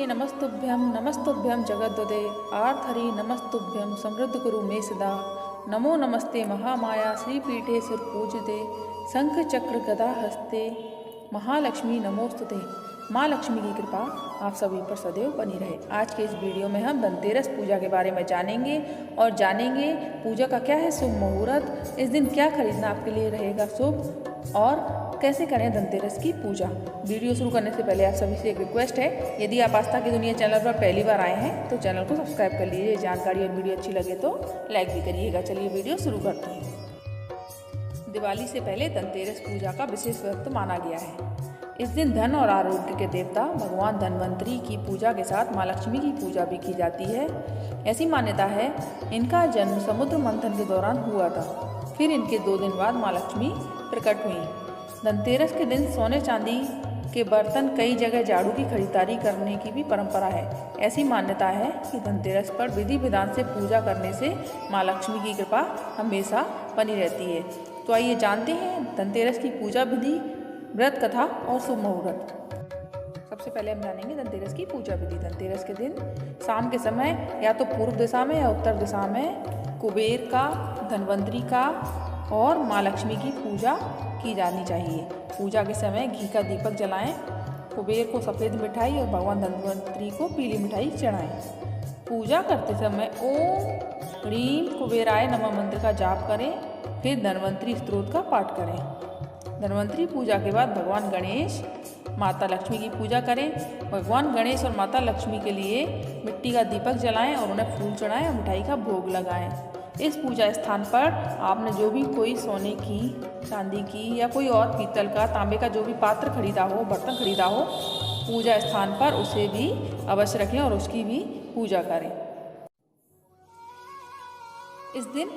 प्रिय नमस्तुभ्यं जगद्वदे आर्थरी नमस्तुभ्यं समृद्ध गुरु मे सदा। नमो नमस्ते महामाया श्रीपीठे सुरपूजिते शंख चक्र गदा हस्ते महालक्ष्मी नमोस्तुते। माँ लक्ष्मी की कृपा आप सभी पर सदैव बनी रहे। आज के इस वीडियो में हम धनतेरस पूजा के बारे में जानेंगे और जानेंगे पूजा का क्या है शुभ मुहूर्त, इस दिन क्या खरीदना आपके लिए रहेगा शुभ और कैसे करें धनतेरस की पूजा। वीडियो शुरू करने से पहले आप सभी से एक रिक्वेस्ट है, यदि आप आस्था की दुनिया चैनल पर पहली बार आए हैं तो चैनल को सब्सक्राइब कर लीजिए। जानकारी और वीडियो अच्छी लगे तो लाइक भी करिएगा। चलिए वीडियो शुरू करते हैं। दिवाली से पहले धनतेरस पूजा का विशेष महत्व माना गया है। इस दिन धन और आरोग्य के देवता भगवान धन्वंतरी की पूजा के साथ माँ लक्ष्मी की पूजा भी की जाती है। ऐसी मान्यता है इनका जन्म समुद्र मंथन के दौरान हुआ था, फिर इनके 2 दिन बाद माँ लक्ष्मी प्रकट हुई। धनतेरस के दिन सोने चांदी के बर्तन, कई जगह झाड़ू की खरीदारी करने की भी परंपरा है। ऐसी मान्यता है कि धनतेरस पर विधि विधान से पूजा करने से माँ लक्ष्मी की कृपा हमेशा बनी रहती है। तो आइए जानते हैं धनतेरस की पूजा विधि, व्रत कथा और शुभ मुहूर्त। सबसे पहले हम जानेंगे धनतेरस की पूजा विधि। धनतेरस के दिन शाम के समय या तो पूर्व दिशा में या उत्तर दिशा में कुबेर का, धन्वंतरी का और माँ लक्ष्मी की पूजा की जानी चाहिए। पूजा के समय घी का दीपक जलाएं, कुबेर को सफ़ेद मिठाई और भगवान धन्वंतरी को पीली मिठाई चढ़ाएं। पूजा करते समय ओम ह्रीम कुबेराय नमः मंत्र का जाप करें, फिर धन्वंतरी स्तोत्र का पाठ करें। धन्वंतरी पूजा के बाद भगवान गणेश, माता लक्ष्मी की पूजा करें। भगवान गणेश और माता लक्ष्मी के लिए मिट्टी का दीपक जलाएं और उन्हें फूल चढ़ाएं और मिठाई का भोग लगाएं। इस पूजा स्थान पर आपने जो भी कोई सोने की, चांदी की या कोई और पीतल का, तांबे का जो भी पात्र खरीदा हो, बर्तन खरीदा हो, पूजा स्थान पर उसे भी अवश्य रखें और उसकी भी पूजा करें। इस दिन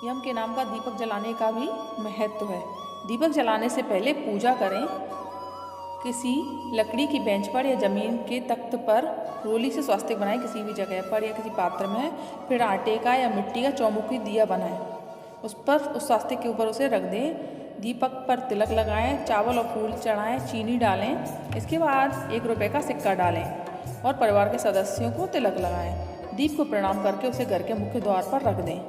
यम के नाम का दीपक जलाने का भी महत्व है। दीपक जलाने से पहले पूजा करें। किसी लकड़ी की बेंच पर या जमीन के तख्त पर रोली से स्वास्तिक बनाएं, किसी भी जगह पर या किसी पात्र में। फिर आटे का या मिट्टी का चौमुखी दिया बनाएं, उस स्वास्तिक के ऊपर उसे रख दें। दीपक पर तिलक लगाएं, चावल और फूल चढ़ाएं, चीनी डालें। इसके बाद 1 रुपये का सिक्का डालें और परिवार के सदस्यों को तिलक लगाएं। दीप को प्रणाम करके उसे घर के मुख्य द्वार पर रख दें।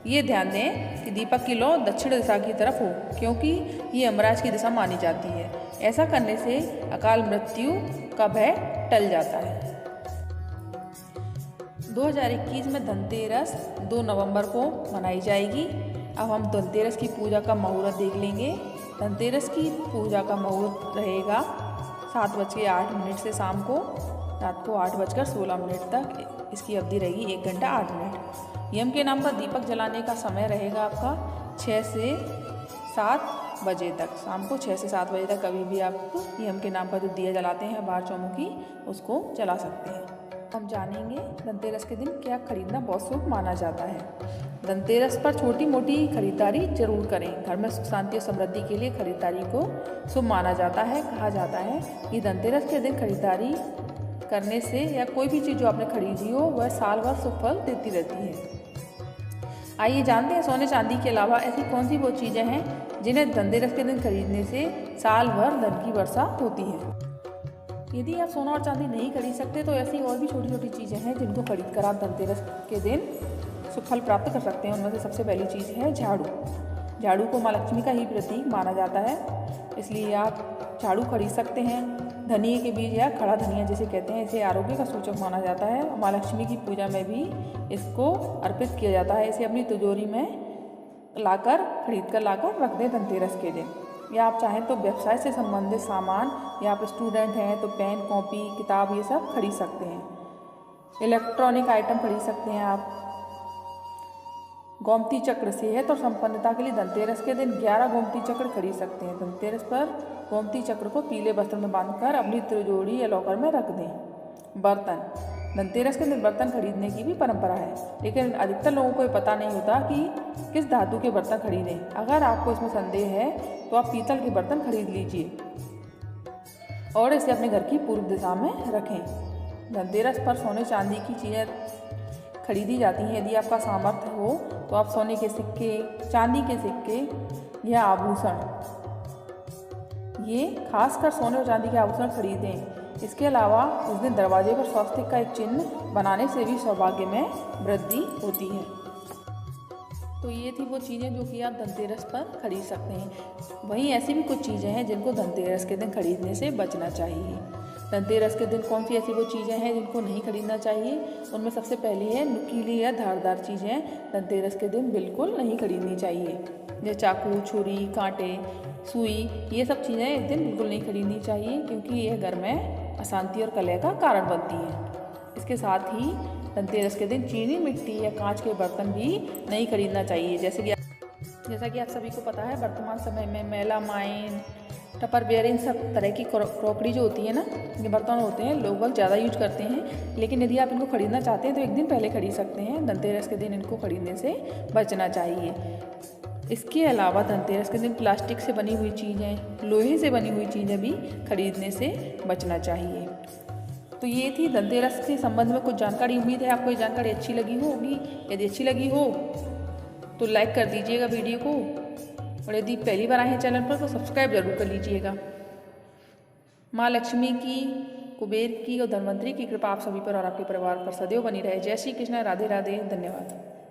ये ध्यान दें कि दीपक की लौ दक्षिण दिशा की तरफ हो, क्योंकि ये यमराज की दिशा मानी जाती है। ऐसा करने से अकाल मृत्यु का भय टल जाता है। 2021 में धनतेरस 2 नवंबर को मनाई जाएगी। अब हम धनतेरस की पूजा का मुहूर्त देख लेंगे। धनतेरस की पूजा का मुहूर्त रहेगा 7:08 से शाम को रात को 8:16 तक। इसकी अवधि रहेगी 1 घंटा 8 मिनट। यम के नाम पर दीपक जलाने का समय रहेगा आपका 6 से 7 बजे तक। शाम को 6 से 7 बजे तक कभी भी आप यम के नाम पर जो दिया जलाते हैं बाहर चौमुखी, उसको जला सकते हैं। हम जानेंगे धनतेरस के दिन क्या खरीदना बहुत शुभ माना जाता है। धनतेरस पर छोटी मोटी खरीदारी जरूर करें। घर में सुख शांति और समृद्धि के लिए खरीदारी को शुभ माना जाता है। कहा जाता है कि धनतेरस के दिन खरीदारी करने से या कोई भी चीज़ जो आपने खरीदी हो वह साल भर शुभ फल देती रहती है। आइए जानते हैं सोने चांदी के अलावा ऐसी कौन सी वो चीज़ें हैं जिन्हें धनतेरस के दिन खरीदने से साल भर धन की वर्षा होती है। यदि आप सोना और चांदी नहीं खरीद सकते तो ऐसी और भी छोटी छोटी चीज़ें हैं जिनको खरीद कर आप धनतेरस के दिन शुभ फल प्राप्त कर सकते हैं। उनमें से सबसे पहली चीज़ है झाड़ू। झाड़ू को माँ लक्ष्मी का ही प्रतीक माना जाता है, इसलिए आप झाड़ू खरीद सकते हैं। धनिये के बीज या खड़ा धनिया जिसे कहते हैं, इसे आरोग्य का सूचक माना जाता है। माँ लक्ष्मी की पूजा में भी इसको अर्पित किया जाता है। इसे अपनी तिजोरी में खरीद कर लाकर रख दें धनतेरस के दिन। या आप चाहें तो व्यवसाय से संबंधित सामान, या आप स्टूडेंट हैं तो पेन, कॉपी, किताब ये सब खरीद सकते हैं। इलेक्ट्रॉनिक आइटम खरीद सकते हैं आप। गोमती चक्र सेहत और संपन्नता के लिए धनतेरस के दिन 11 गोमती चक्र खरीद सकते हैं। धनतेरस पर गोमती चक्र को पीले वस्त्र में बांधकर अपनी तिजोरी या लॉकर में रख दें। बर्तन, धनतेरस के दिन बर्तन खरीदने की भी परंपरा है, लेकिन अधिकतर लोगों को ये पता नहीं होता कि किस धातु के बर्तन खरीदें। अगर आपको इसमें संदेह है तो आप पीतल के बर्तन खरीद लीजिए और इसे अपने घर की पूर्व दिशा में रखें। धनतेरस पर सोने चांदी की चीज़ें खरीदी जाती हैं। यदि आपका सामर्थ्य हो तो आप सोने के सिक्के, चांदी के सिक्के या आभूषण, ये खासकर सोने और चांदी के आभूषण खरीदें। इसके अलावा इस दिन दरवाजे पर स्वास्तिक का एक चिन्ह बनाने से भी सौभाग्य में वृद्धि होती है। तो ये थी वो चीज़ें जो कि आप धनतेरस पर खरीद सकते हैं। वहीं ऐसी भी कुछ चीज़ें हैं जिनको धनतेरस के दिन खरीदने से बचना चाहिए। धनतेरस के दिन कौन सी ऐसी वो चीज़ें हैं जिनको नहीं खरीदना चाहिए, उनमें सबसे पहली है नुकीली या धारदार चीज़ें धनतेरस के दिन बिल्कुल नहीं खरीदनी चाहिए। जैसे चाकू, छुरी, कांटे, सुई, ये सब चीज़ें इस दिन बिल्कुल नहीं खरीदनी चाहिए क्योंकि ये घर में अशांति और कलह का कारण बनती हैं। इसके साथ ही धनतेरस के दिन चीनी मिट्टी या कांच के बर्तन भी नहीं खरीदना चाहिए। जैसा कि आप सभी को पता है, वर्तमान समय में मेलामाइन, टपरवेयर, इन सब तरह की क्रॉकरी जो होती है ना, ये बर्तन होते हैं, लोग बहुत ज़्यादा यूज करते हैं। लेकिन यदि आप इनको खरीदना चाहते हैं तो एक दिन पहले खरीद सकते हैं। धनतेरस के दिन इनको खरीदने से बचना चाहिए। इसके अलावा धनतेरस के दिन प्लास्टिक से बनी हुई चीज़ें, लोहे से बनी हुई चीज़ें भी खरीदने से बचना चाहिए। तो ये थी धनतेरस के संबंध में कुछ जानकारी। उम्मीद है आपको ये जानकारी अच्छी लगी होगी। यदि अच्छी लगी हो तो लाइक कर दीजिएगा वीडियो को, और यदि पहली बार आए हैं चैनल पर तो सब्सक्राइब जरूर कर लीजिएगा। माँ लक्ष्मी की, कुबेर की और धनवंतरी की कृपा आप सभी पर और आपके परिवार पर सदैव बनी रहे। जय श्री कृष्ण। राधे राधे। धन्यवाद।